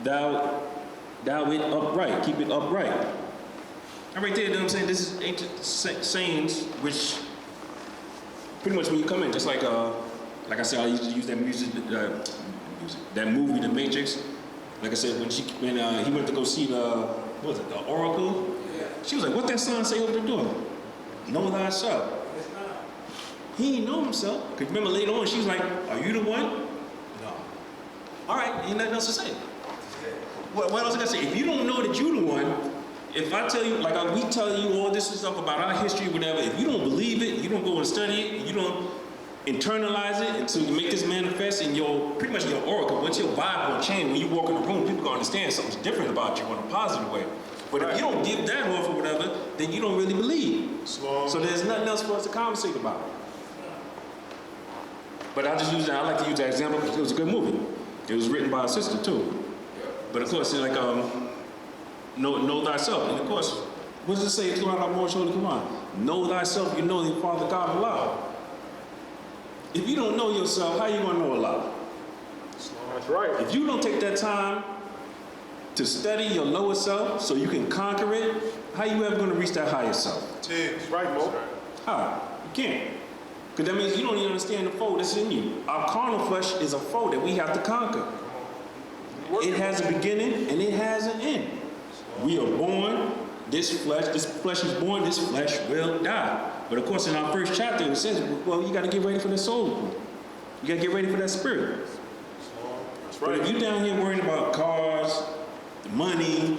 thou it upright, keep it upright. And right there, you know what I'm saying? This is ancient sayings, which pretty much when you come in, just like I said, I used to use that that movie, The Matrix. Like I said, when he went to go see the Oracle, she was like, what that sign say over the door? Know thyself. He didn't know himself. Because remember later on, she was like, are you the one? No. All right, ain't nothing else to say. What else I gotta say? If you don't know that you the one, if I tell you, like we tell you all this stuff about our history, whatever, if you don't believe it, you don't go and study it, you don't internalize it until you make this manifest in pretty much your aura. Because once your vibe will change, when you walk in the room, people gonna understand something's different about you in a positive way. But if you don't give that off or whatever, then you don't really believe. So there's nothing else for us to conversate about. But I like to use that example because it was a good movie. It was written by a sister too. But of course, it's like know thyself. And of course, what does it say throughout our Moorish Holy Quran? Know thyself, you know the Father God Allah. If you don't know yourself, how you gonna know Allah? That's right. If you don't take that time to study your lower self so you can conquer it, how you ever gonna reach that higher self? That's right, Mo. How? You can't. Because that means you don't even understand the foe that's in you. Our carnal flesh is a foe that we have to conquer. It has a beginning and it has an end. We are born, this flesh is born, this flesh will die. But of course in our first chapter it says, well, you gotta get ready for the soul. You gotta get ready for that spirit. That's right. But if you're down here worrying about cars, money,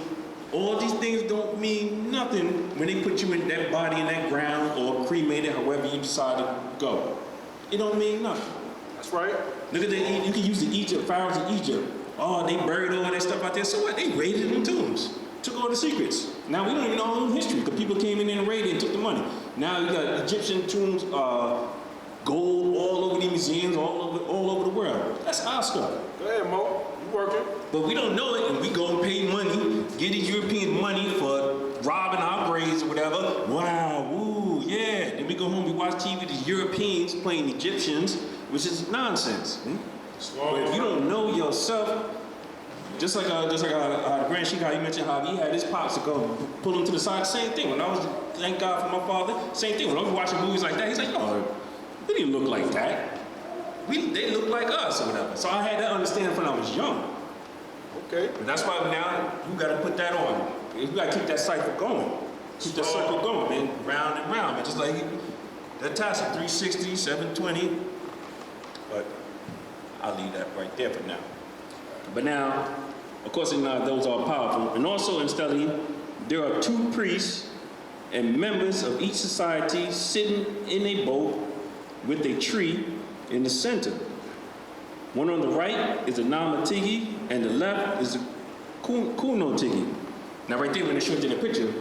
all these things don't mean nothing when they put you in that body in that ground or cremated, however you decide to go. It don't mean nothing. That's right. Look at that, you can use the pharaohs of Egypt. Oh, they buried all that stuff out there. So what? They raided them tombs. Took all the secrets. Now we don't even know our own history because people came in there and raided and took the money. Now you got Egyptian tombs, gold all over the museums, all over the world. That's our stuff. Go ahead, Mo. You working. But we don't know it, and we go and pay money, get these European money for robbing our brains or whatever. Wow, woo, yeah. Then we go home, we watch TV, these Europeans playing Egyptians, which is nonsense. But if you don't know yourself, just like our Grand Sheik, how you mentioned how he had his pops to go pull him to the side, same thing. When I was, thank God for my father, same thing. When I was watching movies like that, he's like, no, we didn't look like that. They look like us or whatever. So I had that understanding when I was young. Okay. But that's why now you gotta put that on. You gotta keep that cycle going. Keep that cycle going, man. Round and round, man. Just like that task 360, 720. But I'll leave that right there for now. But now, of course, those are powerful. And also in study, there are two priests and members of each society sitting in a boat with a tree in the center. One on the right is a Namatigi, and the left is a Kunotigi. Now right there, when they showed you in the picture,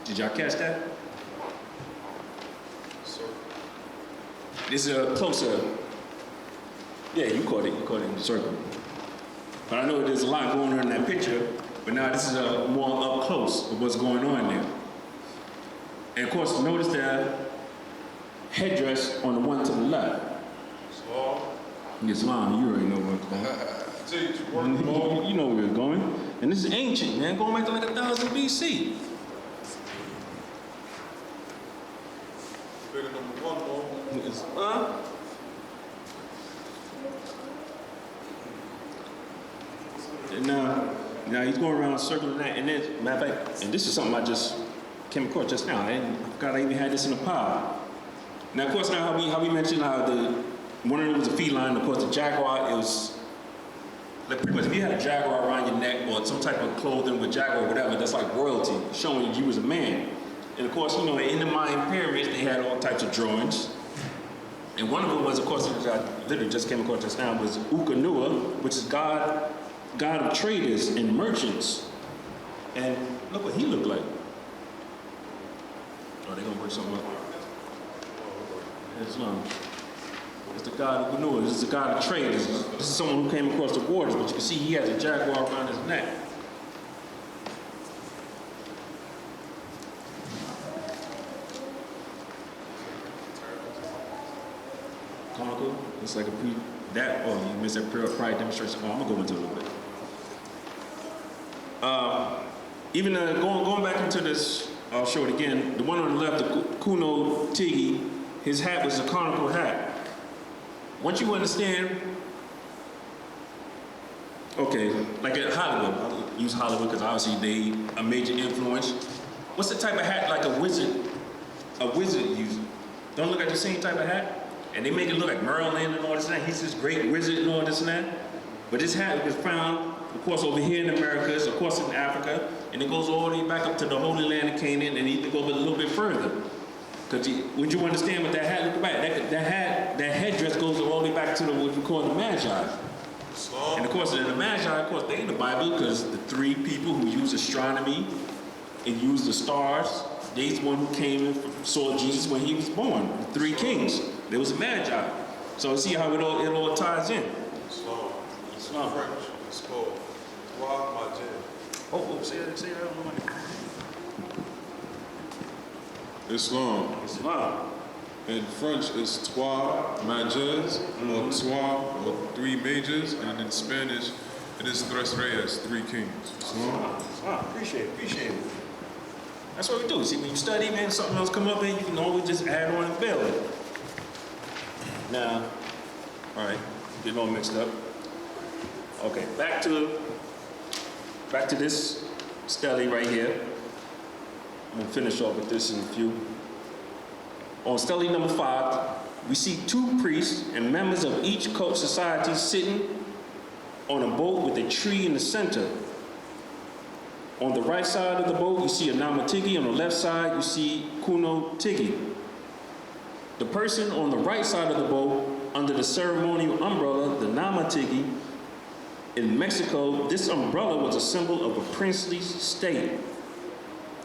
did y'all catch that? Sir. This is a closer. Yeah, you caught it in the circle. But I know there's a lot going on in that picture, but now this is a more up close of what's going on there. And of course, notice the headdress on the one to the left. Islam, you already know where it's going. You know where it's going. And this is ancient, man, going back to like 1000 BC. Figure number one, Mo. And now he's going around circling that, and then, matter of fact, and this is something I just came across just now. I forgot I even had this in a pile. Now, of course, now how we mentioned how one of them was a feline, of course, the jaguar, it was, like pretty much if you had a jaguar around your neck or some type of clothing with jaguar or whatever, that's like royalty, showing you was a man. And of course, in the Mayan pyramids, they had all types of drawings. And one of them was, of course, which I literally just came across just now, was Ukanua, which is God of traders and merchants. And look what he looked like. Oh, they're gonna work something up. It's the God of Ukanua. This is the God of traders. This is someone who came across the waters, but you can see he has a jaguar around his neck. Comical. It's like you missed that pride demonstration. Oh, I'm gonna go into it a little bit. Even going back into this, I'll show it again. The one on the left, the Kuno Tigi, his hat was a conical hat. Once you understand, okay, like at Hollywood, I'll use Hollywood because obviously they a major influence. What's the type of hat like a wizard uses? Don't look like the same type of hat? And they make it look like Merlin and all this and that. He's this great wizard and all this and that. But this hat was found, of course, over here in the Americas, of course in Africa, and it goes all the way back up to the Holy Land of Canaan, and even go a little bit further. Because would you understand what that hat looked like? That headdress goes all the way back to what we call the Magi. And of course, in the Magi, of course, they in the Bible because the three people who use astronomy and use the stars, they's the one who came and saw Jesus when he was born. The three kings. There was a Magi. So see how it all ties in. Islam. French. It's called Trois Mages. Oh, say that. Islam. In French, it's trois mages, or trois, or three majors, and in Spanish, it is tres reyes, three kings. Islam. Appreciate it. That's what we do. See, when you study, man, something else come up, man, you can always just add on and build it. Now, all right, getting all mixed up. Okay, back to this stele right here. I'm gonna finish off with this in a few. On stele number 5, we see 2 priests and members of each cult society sitting on a boat with a tree in the center. On the right side of the boat, you see a Namatigi. On the left side, you see Kuno Tigi. The person on the right side of the boat, under the ceremonial umbrella, the Namatigi, in Mexico, this umbrella was a symbol of a princely state.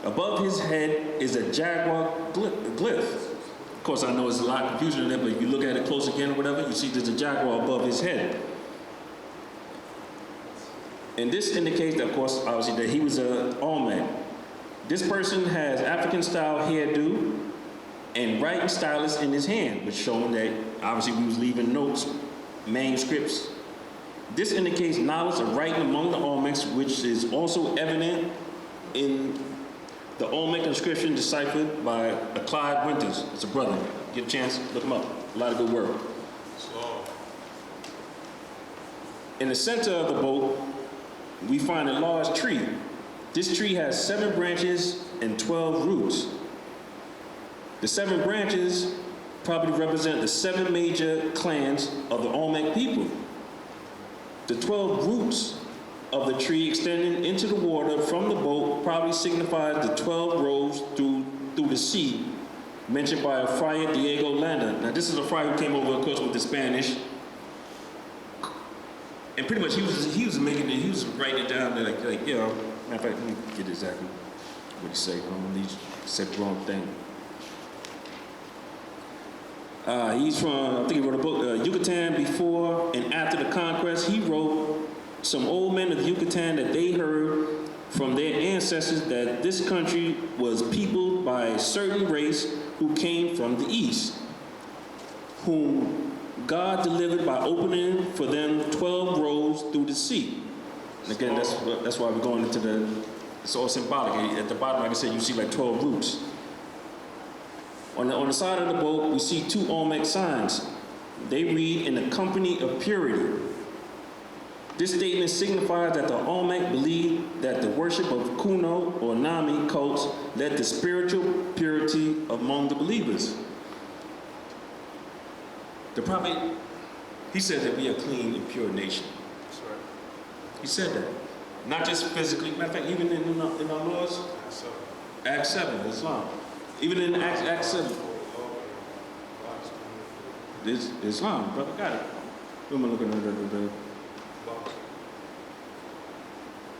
Above his head is a jaguar glyph. Of course, I know there's a lot of confusion in there, but if you look at it close again or whatever, you see there's a jaguar above his head. And this indicates, of course, obviously, that he was an Olmec. This person has African-style hairdo and writing stylus in his hand, which showing that, obviously, we was leaving notes, manuscripts. This indicates knowledge of writing among the Olmecs, which is also evident in the Olmec inscription deciphered by Clyde Winters. It's a brother. Get a chance, look him up. A lot of good work. In the center of the boat, we find a large tree. This tree has 7 branches and 12 roots. The 7 branches probably represent the 7 major clans of the Olmec people. The 12 roots of the tree extending into the water from the boat probably signifies the 12 roads through the sea, mentioned by Friar Diego Landa. Now this is a friar who came over, of course, with the Spanish. And pretty much he was writing it down there like you know, matter of fact, let me get exactly what he said. I'm gonna say the wrong thing. He's from, I think he wrote a book, Yucatan before and after the conquest. He wrote some old men of Yucatan that they heard from their ancestors that this country was peopled by a certain race who came from the east, whom God delivered by opening for them 12 roads through the sea. And again, that's why we're going into it's all symbolic. At the bottom, like I said, you see like 12 roots. On the side of the boat, we see 2 Olmec signs. They read, "In the company of purity." This statement signifies that the Olmec believed that the worship of Kuno or Nami cults led to spiritual purity among the believers. The prophet, he said that we are a clean and pure nation. That's right. He said that. Not just physically, matter of fact, even in our laws, Acts 7, Islam. Even in Acts 7. This Islam, brother, got it. Who am I looking at?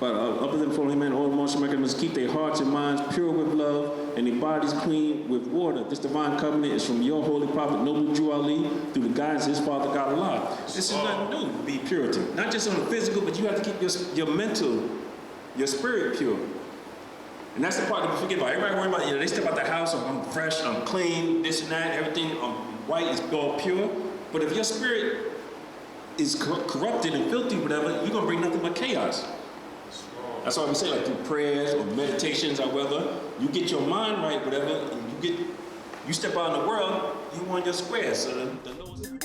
But other than following him, all Muslim Americans must keep their hearts and minds pure with love and their bodies clean with water. This divine covenant is from your holy prophet, Noble Jew Ali, through the guidance of his father, God Allah. This is nothing new, to be purity. Not just on the physical, but you have to keep your mental, your spirit pure. And that's the part that we forget about. Everybody worry about, they step out the house, I'm fresh, I'm clean, this and that, everything, I'm white, it's all pure. But if your spirit is corrupted and filthy, whatever, you're going to bring nothing but chaos. That's why we say like through prayers or meditations or whether you get your mind right, whatever, and you step out in the world, you want your square. So the lowest